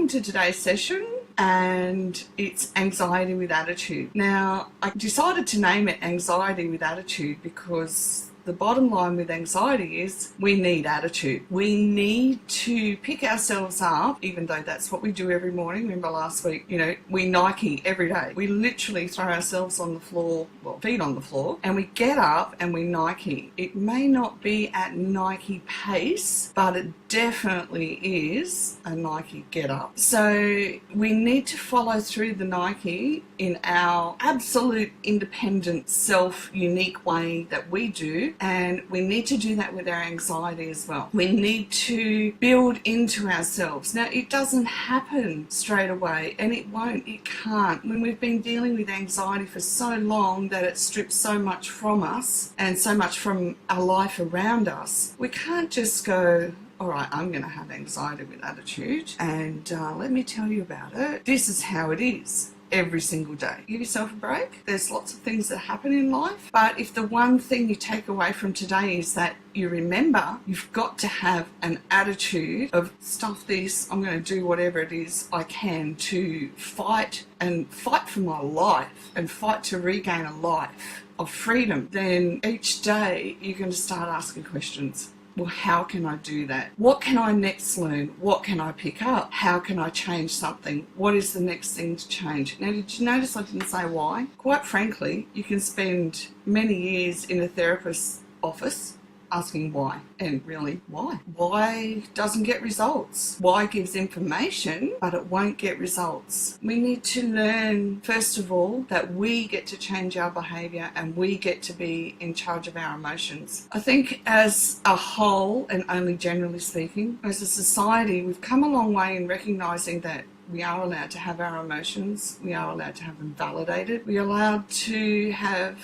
welcome to today's session, and it's anxiety with attitude. Now, I decided to name it anxiety with attitude because the bottom line with anxiety is we need attitude. We need to pick ourselves up, even though that's what we do every morning. Remember last week, we Nike every day. We literally throw ourselves on the floor, feet on the floor, and we get up and we Nike. It may not be at Nike pace, but it definitely is a Nike get up. So we need to follow through the Nike in our absolute independent, self-unique way that we do. And we need to do that with our anxiety as well. We need to build into ourselves. Now, it doesn't happen straight away, and it won't, it can't. When we've been dealing with anxiety for so long that it strips so much from us and so much from our life around us, we can't just go, all right, I'm going to have anxiety with attitude, and let me tell you about it. This is how it is. Every single day. Give yourself a break. There's lots of things that happen in life, but if the one thing you take away from today is that you remember you've got to have an attitude of stuff this, I'm going to do whatever it is I can to fight for my life and fight to regain a life of freedom, then each day you're going to start asking questions. Well, how can I do that? What can I next learn? What can I pick up? How can I change something? What is the next thing to change? Now, did you notice I didn't say why? Quite frankly, you can spend many years in a therapist's office asking why. And really, why? Why doesn't get results? Why gives information, but it won't get results? We need to learn, first of all, that we get to change our behaviour and we get to be in charge of our emotions. I think as a whole, and only generally speaking, as a society, we've come a long way in recognising that we are allowed to have our emotions, we are allowed to have them validated, we are allowed to have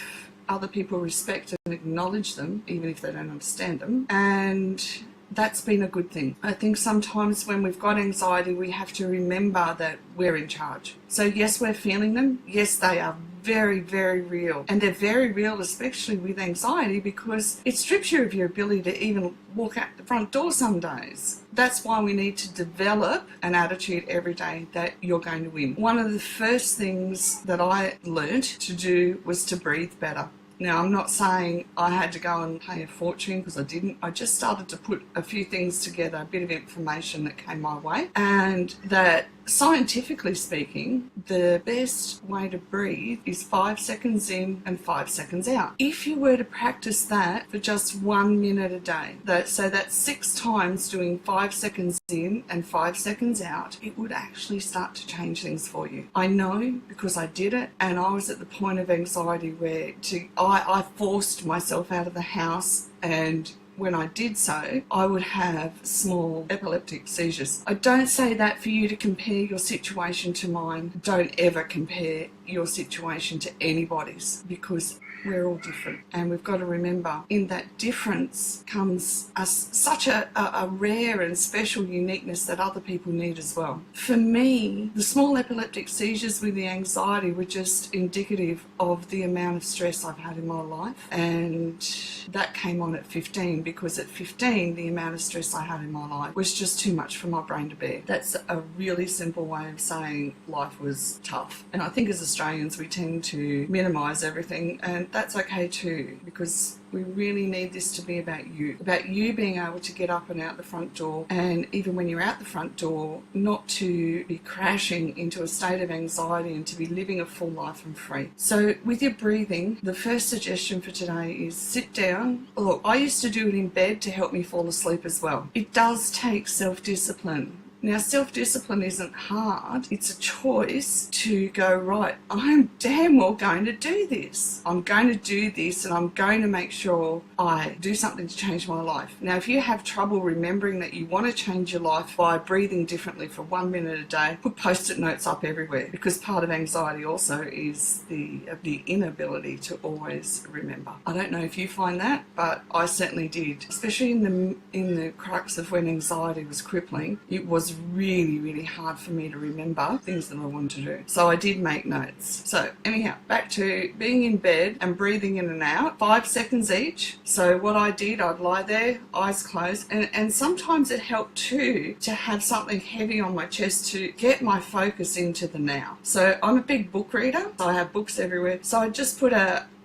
other people respect and acknowledge them, even if they don't understand them, and that's been a good thing. I think sometimes when we've got anxiety, we have to remember that we're in charge. So yes, we're feeling them. Yes, they are very, very real. And they're very real, especially with anxiety, because it strips you of your ability to even walk out the front door some days. That's why we need to develop an attitude every day that you're going to win. One of the first things that I learnt to do was to breathe better. Now, I'm not saying I had to go and pay a fortune, because I didn't. I just started to put a few things together, a bit of information that came my way, and that scientifically speaking, the best way to breathe is 5 seconds in and 5 seconds out. If you were to practice that for just 1 minute a day, so that's 6 times doing 5 seconds in and 5 seconds out, it would actually start to change things for you. I know, because I did it, and I was at the point of anxiety where I forced myself out of the house, and when I did so, I would have small epileptic seizures. I don't say that for you to compare your situation to mine. Don't ever compare your situation to anybody's, because we're all different, and we've got to remember in that difference comes such a rare and special uniqueness that other people need as well. For me, the small epileptic seizures with the anxiety were just indicative of the amount of stress I've had in my life, and that came on at 15, because at 15 the amount of stress I had in my life was just too much for my brain to bear. That's a really simple way of saying life was tough, and I think as Australians we tend to minimise everything, and that's okay too, because we really need this to be about you being able to get up and out the front door, and even when you're out the front door, not to be crashing into a state of anxiety and to be living a full life and free. So with your breathing, the first suggestion for today is sit down. Look, I used to do it in bed to help me fall asleep as well. It does take self-discipline. Now, self-discipline isn't hard. It's a choice to go, right, I'm damn well going to do this. I'm going to do this, and I'm going to make sure I do something to change my life. Now, if you have trouble remembering that you want to change your life by breathing differently for 1 minute a day, put post-it notes up everywhere, because part of anxiety also is the inability to always remember. I don't know if you find that, but I certainly did, especially in the crux of when anxiety was crippling. It was was really, really hard for me to remember things that I wanted to do. So I did make notes. So anyhow, back to being in bed and breathing in and out, 5 seconds each. So what I did, I'd lie there, eyes closed, and sometimes it helped too to have something heavy on my chest to get my focus into the now. So I'm a big book reader, so I have books everywhere. So I just put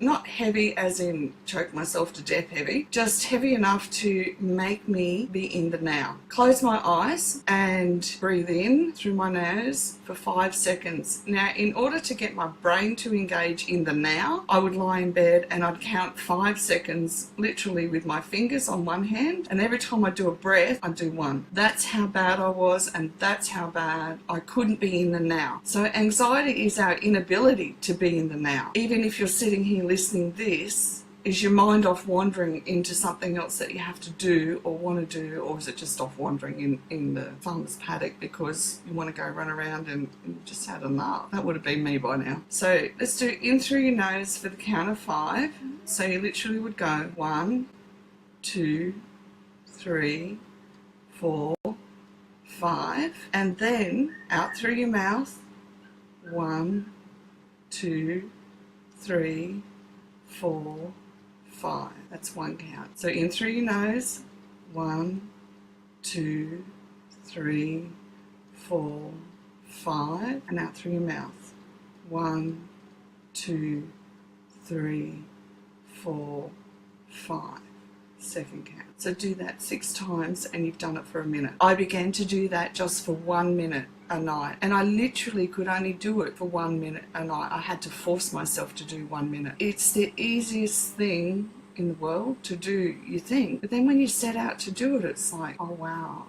not heavy as in choke myself to death heavy, just heavy enough to make me be in the now. Close my eyes and breathe in through my nose for 5 seconds. Now, in order to get my brain to engage in the now, I would lie in bed and I'd count 5 seconds literally with my fingers on one hand, and every time I do a breath, I'd do 1. That's how bad I was, and that's how bad I couldn't be in the now. So anxiety is our inability to be in the now. Even if you're sitting here listening this, is your mind off wandering into something else that you have to do or want to do, or is it just off wandering in the farmer's paddock because you want to go run around and you just had enough? That would have been me by now. So let's do in through your nose for the count of 5. So you literally would go 1, 2, 3, 4, 5, and then out through your mouth, 1, 2, 3, 4, 5. That's 1 count. So in through your nose, 1, 2, 3, 4, 5, and out through your mouth, 1, 2, 3, 4, 5. Second count. So do that 6 times and you've done it for a minute. I began to do that just for 1 minute a night, and I literally could only do it for 1 minute a night. I had to force myself to do 1 minute. It's the easiest thing in the world to do, you think, but then when you set out to do it, it's like, oh wow,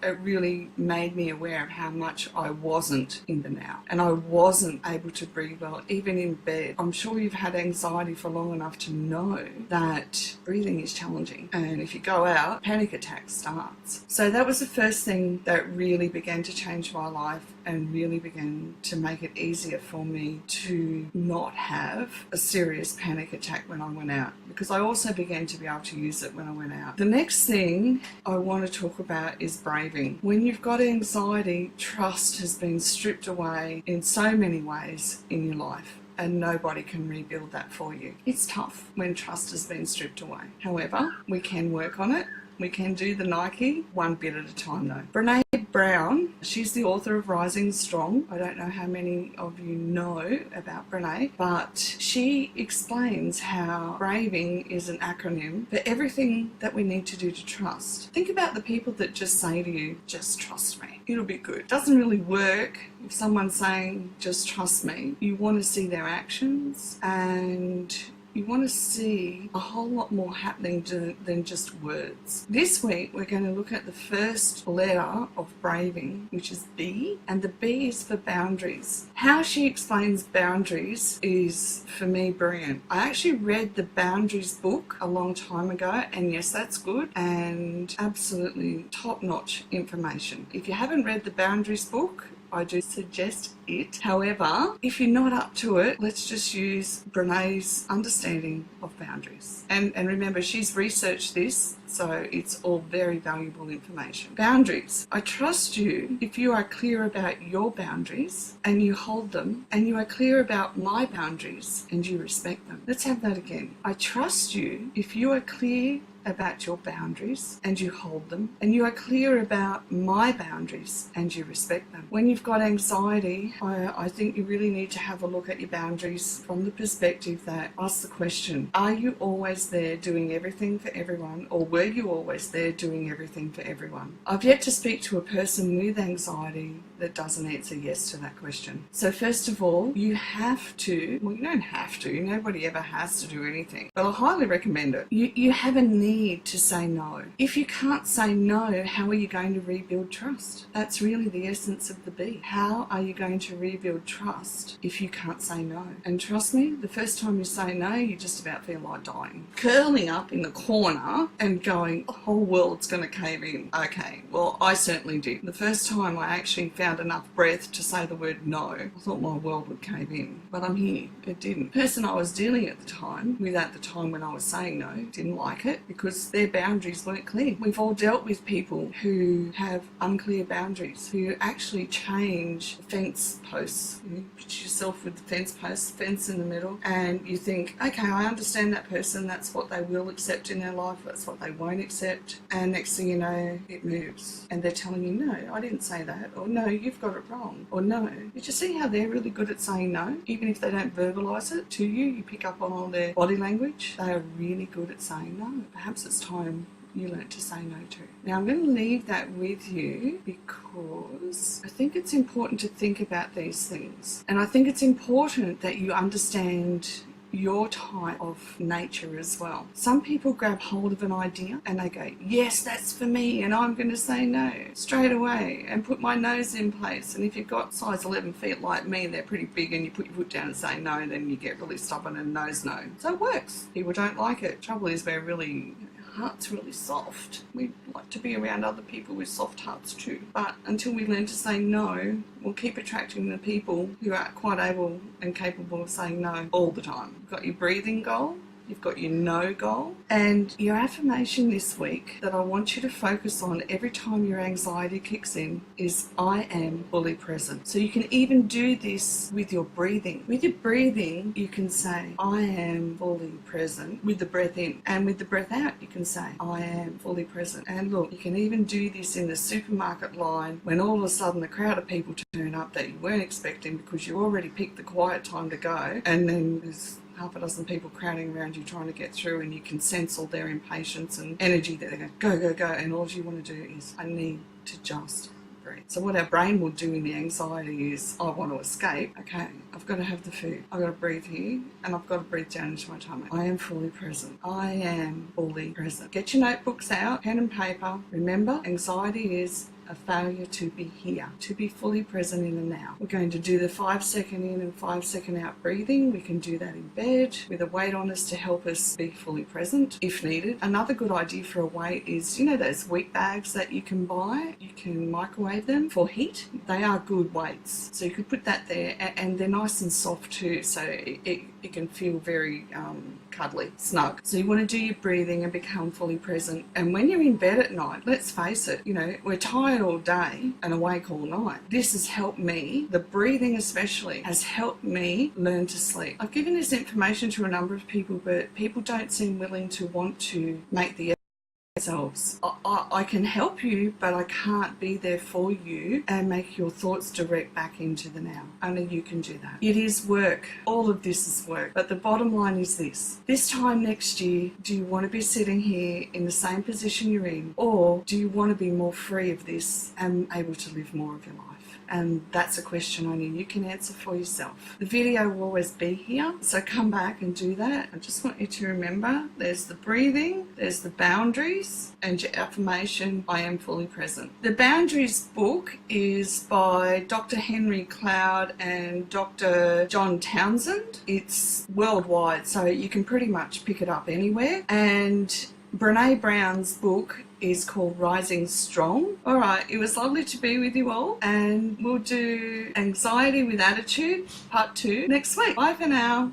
it really made me aware of how much I wasn't in the now, and I wasn't able to breathe well, even in bed. I'm sure you've had anxiety for long enough to know that breathing is challenging, and if you go out, panic attack starts. So that was the first thing that really began to change my life and really began to make it easier for me to not have a serious panic attack when I went out, because I also began to be able to use it when I went out. The next thing I want to talk about is braving. When you've got anxiety, trust has been stripped away in so many ways in your life, and nobody can rebuild that for you. It's tough when trust has been stripped away. However, we can work on it. We can do the Nike one bit at a time though. Brene Brown, she's the author of Rising Strong. I don't know how many of you know about Brene, but she explains how braving is an acronym for everything that we need to do to trust. Think about the people that just say to you, just trust me, it'll be good. It doesn't really work if someone's saying, just trust me. You want to see their actions, and you want to see a whole lot more happening than just words. This week we're going to look at the first letter of braving, which is B, and the B is for boundaries. How she explains boundaries is, for me, brilliant. I actually read the Boundaries book a long time ago, and yes, that's good and absolutely top-notch information. If you haven't read the Boundaries book, I do suggest it. However, if you're not up to it, let's just use Brene's understanding of boundaries. And remember, she's researched this, so it's all very valuable information. Boundaries. I trust you if you are clear about your boundaries and you hold them, and you are clear about my boundaries and you respect them. Let's have that again. I trust you if you are clear about your boundaries and you hold them, and you are clear about my boundaries and you respect them. When you've got anxiety, I think you really need to have a look at your boundaries from the perspective that, ask the question, are you always there doing everything for everyone, or were you always there doing everything for everyone? I've yet to speak to a person with anxiety that doesn't answer yes to that question. So first of all, you have to, well, you don't have to, nobody ever has to do anything, but I highly recommend it. You have a need to say no. If you can't say no, how are you going to rebuild trust? That's really the essence of the B. How are you going to rebuild trust if you can't say no? And trust me, the first time you say no, you just about feel like dying. Curling up in the corner and going, the whole world's going to cave in. Okay, well, I certainly did. The first time I actually found enough breath to say the word no, I thought my world would cave in. But I'm here. It didn't. The person I was dealing with at the time when I was saying no didn't like it, because because their boundaries weren't clear. We've all dealt with people who have unclear boundaries, who actually change fence posts. You put yourself with the fence in the middle, and you think, okay, I understand that person, that's what they will accept in their life, that's what they won't accept, and next thing you know, it moves, and they're telling you, no, I didn't say that, or no, you've got it wrong, or no. You just see how they're really good at saying no, even if they don't verbalise it to you, you pick up on all their body language. They are really good at saying no. Perhaps it's time you learnt to say no to. Now I'm going to leave that with you because I think it's important to think about these things, and I think it's important that you understand your type of nature as well. Some people grab hold of an idea and they go, yes, that's for me, and I'm going to say no straight away and put my nose in place. And if you've got size 11 feet like me, they're pretty big, and you put your foot down and say no, then you get really stubborn and nose no. So it works. People don't like it. Trouble is we're heart's really soft. We like to be around other people with soft hearts too. But until we learn to say no, we'll keep attracting the people who are quite able and capable of saying no all the time. You've got your breathing goal, you've got your no goal, and your affirmation this week that I want you to focus on every time your anxiety kicks in is I am fully present. So you can even do this with your breathing. With your breathing, you can say I am fully present with the breath in, and with the breath out, you can say I am fully present. And look, you can even do this in the supermarket line when all of a sudden a crowd of people turn up that you weren't expecting because you already picked the quiet time to go, and then there's half a dozen people crowding around you trying to get through, and you can sense all their impatience and energy that they're going go, go, go, and all you want to do is I need to just breathe. So what our brain will do in the anxiety is I want to escape. Okay, I've got to have the food, I've got to breathe here, and I've got to breathe down into my tummy. I am fully present. I am fully present. Get your notebooks out, pen and paper. Remember, anxiety is a failure to be here, to be fully present in the now. We're going to do the 5-second in and 5-second out breathing. We can do that in bed with a weight on us to help us be fully present if needed. Another good idea for a weight is, you know, those wheat bags that you can buy, you can microwave them for heat. They are good weights. So you could put that there, and they're nice and soft too, so it can feel very cuddly, snug. So you want to do your breathing and become fully present. And when you're in bed at night, let's face it, you know, we're tired all day and awake all night. This has helped me, the breathing especially, has helped me learn to sleep. I've given this information to a number of people, but people don't seem willing to want to make the themselves. I can help you, but I can't be there for you and make your thoughts direct back into the now. Only you can do that. It is work. All of this is work. But the bottom line is this time next year, do you want to be sitting here in the same position you're in, or do you want to be more free of this and able to live more of your life? And that's a question only you can answer for yourself. The video will always be here, so come back and do that. I just want you to remember there's the breathing, there's the boundaries, and your affirmation, I am fully present. The Boundaries book is by Dr. Henry Cloud and Dr. John Townsend. It's worldwide, so you can pretty much pick it up anywhere. And Brene Brown's book is called Rising Strong. All right, it was lovely to be with you all, and we'll do Anxiety with Attitude Part 2 next week. Bye for now.